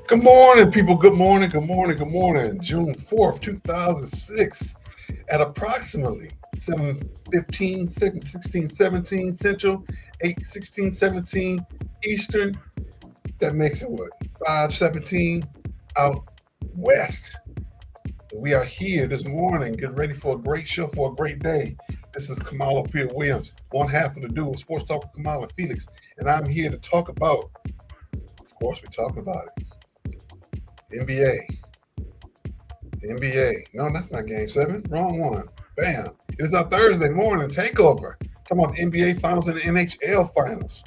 Good morning, people. Good morning, good morning, good morning. June 4th, 2006, at approximately 7:15, 16, 17 Central, 8, 16, 17 Eastern. That makes it what? 5:17 out west. We are here this morning, getting ready for a great show, for a great day. This is Kamau Williams, one half of the duo, Sports Talk with Kamau and Felix, and I'm here to talk about, of course, we're talking about it. NBA. NBA. No, that's not game 7. Wrong one. Bam. It is our Thursday morning takeover. Talking about the NBA Finals and the NHL Finals.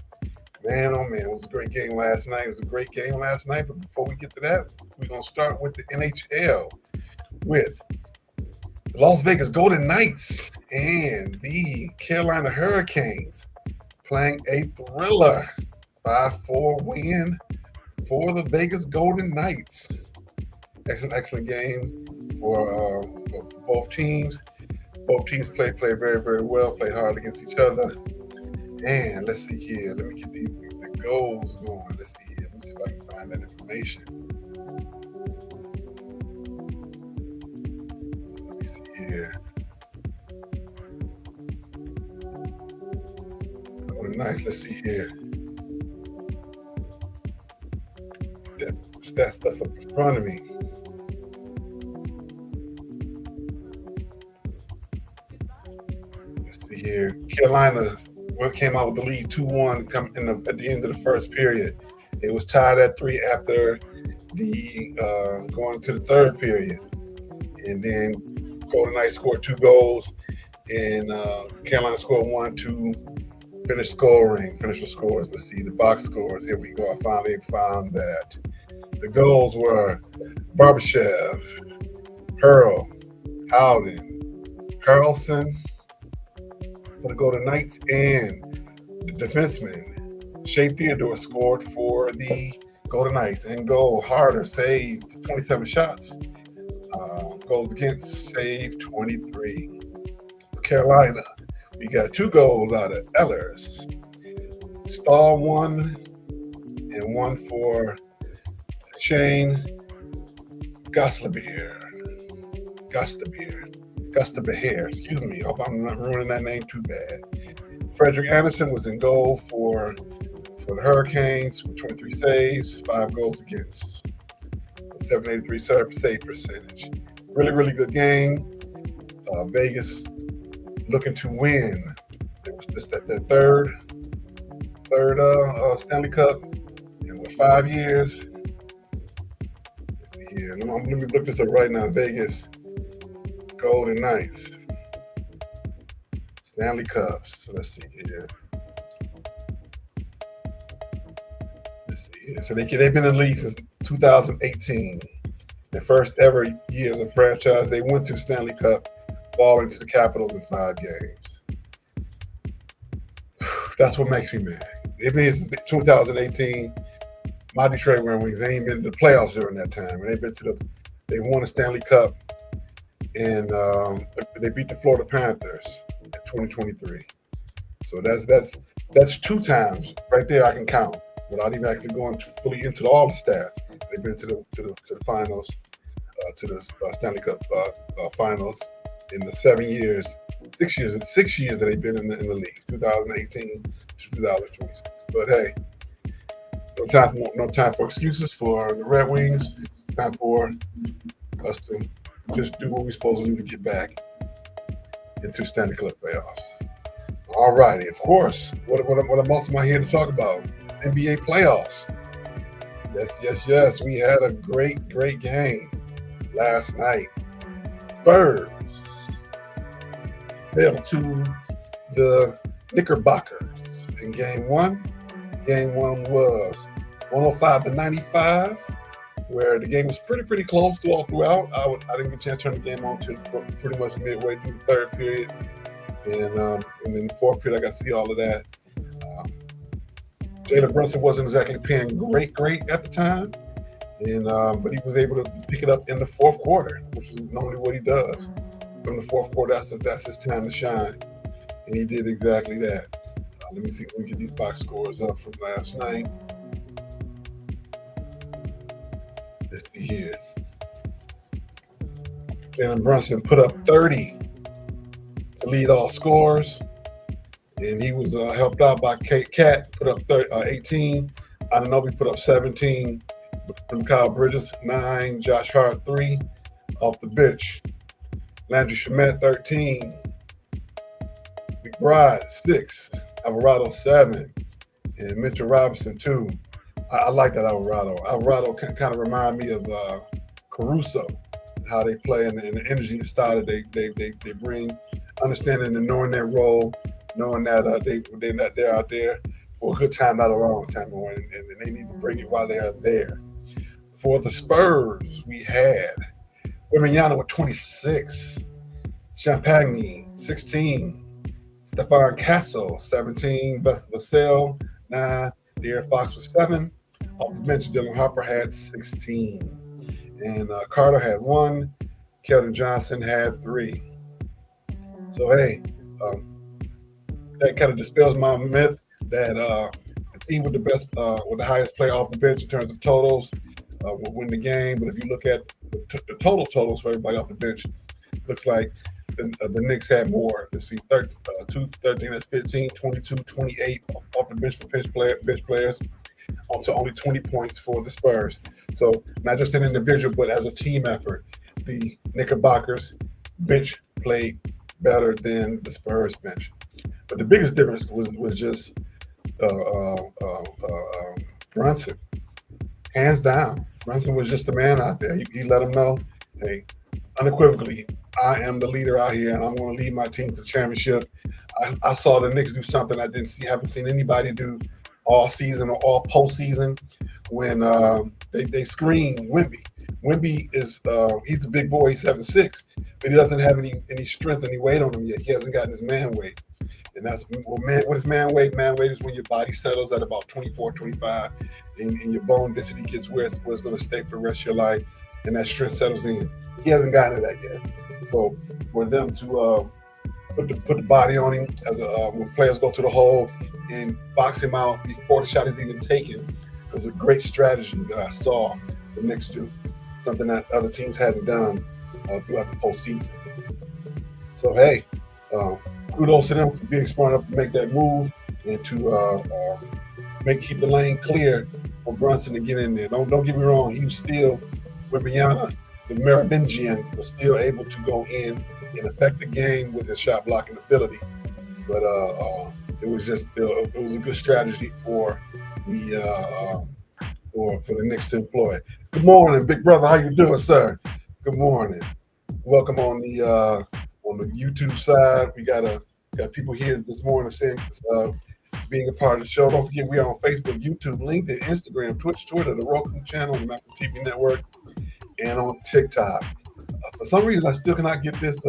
Man, oh man, it was a great game last night. It was a great game last night. But before we get to that, we're going to start with the NHL with the Las Vegas Golden Knights and the Carolina Hurricanes playing a thriller 5-4 win for the Vegas Golden Knights. Excellent game for both teams. Both teams played very, very well, played hard against each other. And let's see here. Let me get the goals going. Let's see here. Let me see if I can find that information. So let me see here. Oh, nice. Let's see here. That stuff up in front of me. Let's see here. Carolina came out with the lead 2-1 at the end of the first period. It was tied at 3 after the going to the third period. And then Golden Knights scored 2 goals, and Carolina scored 1 to finish the scores. Let's see the box scores. Here we go. I finally found that. The goals were Barbashev, Hurl, Howden, Carlson for the Golden Knights, and the defenseman Shea Theodore scored for the Golden Knights. And goal, Harder saved 27 shots. Goals against saved 23. For Carolina, we got 2 goals out of Ehlers. Stahl 1 and 1 for Shane Gustafsson, excuse me. Hope I'm not ruining that name too bad. Frederick Anderson was in goal for the Hurricanes with 23 saves, 5 goals against, 783 save percentage. Really, really good game. Vegas looking to win. It was just their third Stanley Cup in 5 years. Here. Let me look this up right now. Vegas Golden Knights Stanley Cups. Let's see here. So they've been in the league since 2018. Their first ever year as a franchise. They went to the Stanley Cup, falling to the Capitals in 5 games. That's what makes me mad. They've been since 2018. My Detroit Red Wings, they ain't been to the playoffs during that time. And they won a Stanley Cup, and they beat the Florida Panthers in 2023. So that's 2 times right there I can count without even actually going fully into all the stats. They've been to the finals, to the Stanley Cup finals in the 6 years that they've been in the league, 2018 to 2026. But hey. No time for excuses for the Red Wings. It's time for us to just do what we're supposed to do to get back into Stanley Cup playoffs. All righty, of course. What else am I here to talk about? NBA playoffs. Yes. We had a great game last night. Spurs fell to the Knickerbockers in Game 1. Game 1 was 105-95, where the game was pretty close all throughout. I didn't get a chance to turn the game on until pretty much midway through the third period, and in the fourth period I got to see all of that. Jalen Brunson wasn't exactly playing great at the time, and but he was able to pick it up in the fourth quarter, which is normally what he does. From the fourth quarter, that's his time to shine, and he did exactly that. Let me see if we get these box scores up from last night. Let's see here. Jalen Brunson put up 30 to lead all scorers, and he was helped out by Cat, put up 18. Anunoby put up 17. From Kyle Bridges, 9. Josh Hart, 3. Off the bench, Landry Shamet, 13. McBride, 6. Alvarado, 7. And Mitchell Robinson, 2. I like that Alvarado. Alvarado kind of remind me of Caruso, how they play and the energy and style that they bring, understanding and knowing their role, knowing that they're out there for a good time, not a long time, and they need to bring it while they are there. For the Spurs, we had Wembanyama with 26, Champagne 16, Stephon Castle 17, Vassell 9, De'Aaron Fox was 7. Off the bench, Dylan Harper had 16, and Carter had 1. Keldon Johnson had 3. So hey, that kind of dispels my myth that the team with the best, with the highest player off the bench in terms of totals will win the game. But if you look at the total totals for everybody off the bench, looks like the Knicks had more. Let's see, 13, that's 15, 22, 28 off the bench for bench players, to only 20 points for the Spurs. So not just an individual, but as a team effort, the Knickerbockers bench played better than the Spurs bench. But the biggest difference was just Brunson. Hands down, Brunson was just the man out there. He let them know, hey, unequivocally, I am the leader out here, and I'm going to lead my team to the championship. I saw the Knicks do something I haven't seen anybody do all season or all postseason when they screen Wemby. Wemby is he's a big boy. He's 7'6", but he doesn't have any strength, any weight on him yet. He hasn't gotten his man weight. And that's what is man weight? Man weight is when your body settles at about 24, 25, and your bone density gets where it's going to stay for the rest of your life, and that strength settles in. He hasn't gotten to that yet. So for them to put the body on him as when players go to the hole and box him out before the shot is even taken was a great strategy that I saw the Knicks do, something that other teams hadn't done throughout the postseason. So hey, kudos to them for being smart enough to make that move and to keep the lane clear for Brunson to get in there. Don't get me wrong, he was still Wembanyama, the Merovingian, was still able to go in and affect the game with his shot blocking ability. But it was a good strategy for the Knicks to employ. Good morning, big brother. How you doing, sir? Good morning. Welcome on the YouTube side. We got people here this morning saying being a part of the show. Don't forget we are on Facebook, YouTube, LinkedIn, Instagram, Twitch, Twitter, the Roku channel, the Apple TV network, and on TikTok. For some reason, I still cannot get this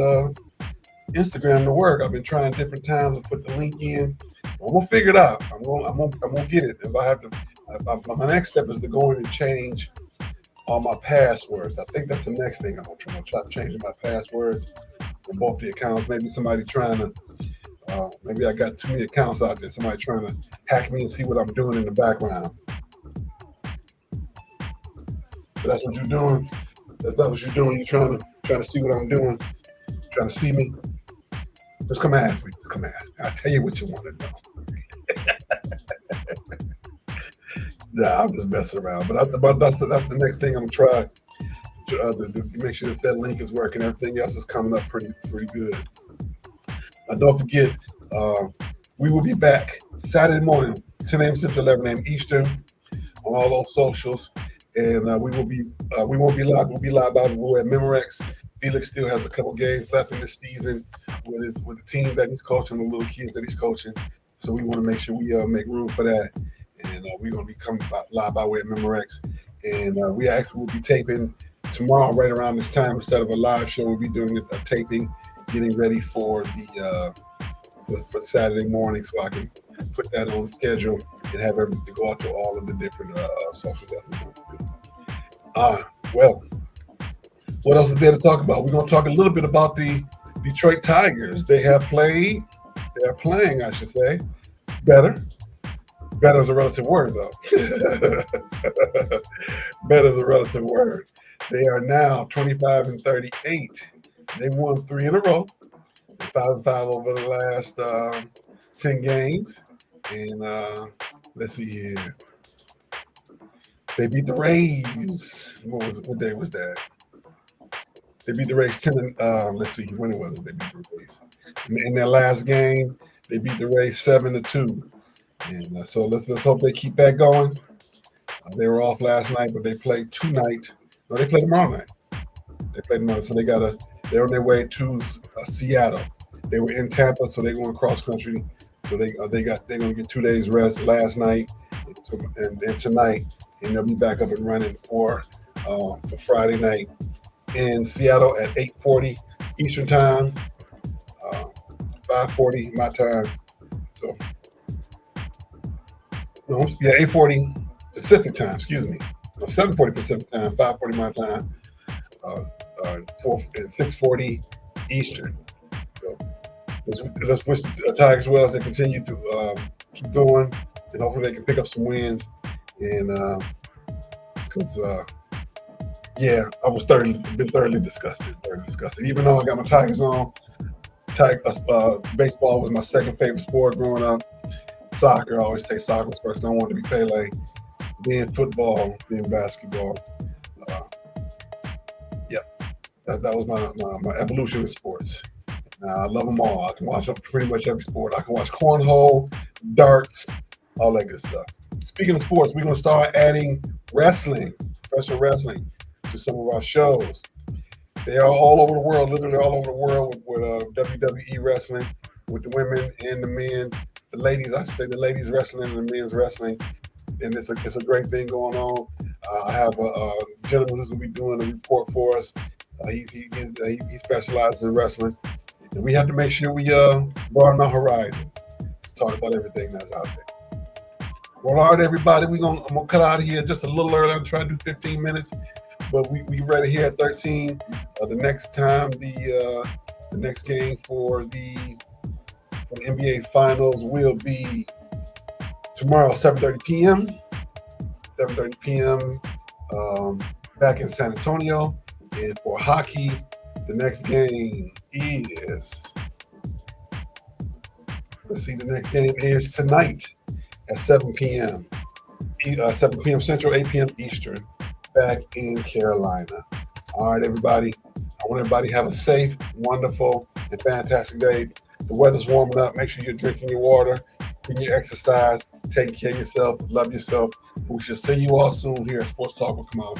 Instagram to work. I've been trying different times to put the link in. I'm gonna figure it out. I'm gonna get it. If I have to, my next step is to go in and change all my passwords. I think that's the next thing I'm gonna try changing my passwords for both the accounts. Maybe somebody trying to. Maybe I got too many accounts out there. Somebody trying to hack me and see what I'm doing in the background. But that's what you're doing. That's not what you're doing. You're trying to see what I'm doing. Trying to see me. Just come ask me. I'll tell you what you want to know. Nah, I'm just messing around. But that's the next thing I'm gonna try to make sure that link is working. Everything else is coming up pretty good. Don't forget, we will be back Saturday morning, 10 a.m. Central, 11 a.m. Eastern, on all those socials. And we won't be live. We'll be live by the way at Memorex. Felix still has a couple games left in this season with the team that he's coaching, the little kids that he's coaching. So we want to make sure we make room for that. And we're going to be coming live by way at Memorex. And we actually will be taping tomorrow right around this time. Instead of a live show, we'll be doing a taping, getting ready for for Saturday morning, so I can put that on the schedule and have everything to go out to all of the different socials that we're going to do. Well, what else is there to talk about? We're going to talk a little bit about the Detroit Tigers. They are playing, I should say, better Better is a relative word, though. Better is a relative word. They are now 25-38. They won 3 in a row, 5-5 over the last 10 games. And let's see here. They beat the Rays. What day was that? They beat the Rays 10. Let's see when it was. They beat the Rays in their last game. They beat the Rays 7-2. And so let's hope they keep that going. They were off last night, but they played tonight. No, they play tomorrow night. They play tomorrow, so they're on their way to Seattle. They were in Tampa, so they're going cross country. So they're going to get 2 days rest last night and tonight, and they'll be back up and running for Friday night in Seattle at 8:40 Eastern time, 5:40 my time. So. No, yeah, 8:40 Pacific time. Excuse me. No, 7:40 Pacific time, 5:40 my time, 6:40 Eastern. So let's wish the Tigers well as they continue to keep going, and hopefully they can pick up some wins. And because yeah, I was been thoroughly disgusted. Even though I got my Tigers on, baseball was my second favorite sport growing up. Soccer, I always say soccer was first. I wanted to be Pele. Then football, then basketball. That was my evolution in sports. I love them all. I can watch pretty much every sport. I can watch cornhole, darts, all that good stuff. Speaking of sports, we're going to start adding wrestling, professional wrestling, to some of our shows. They are all over the world, literally all over the world with WWE wrestling, with the women and the men. The ladies, I should say, the ladies wrestling and the men's wrestling, and it's a great thing going on. I have a gentleman who's going to be doing a report for us. He specializes in wrestling, and we have to make sure we broaden our horizons, talk about everything that's out there. Well, all right, everybody, I'm gonna cut out of here just a little early. I'm trying to do 15 minutes, but we ready here at 13. The next time, the next game for the NBA Finals will be tomorrow, 7:30 p.m. 7:30 p.m. Back in San Antonio. And for hockey, the next game is, the next game is tonight at 7 p.m. 7 p.m. Central, 8 p.m. Eastern, back in Carolina. All right, everybody. I want everybody to have a safe, wonderful, and fantastic day. The weather's warming up. Make sure you're drinking your water, getting your exercise, taking care of yourself, love yourself. We shall see you all soon here at Sports Talk with Kamau.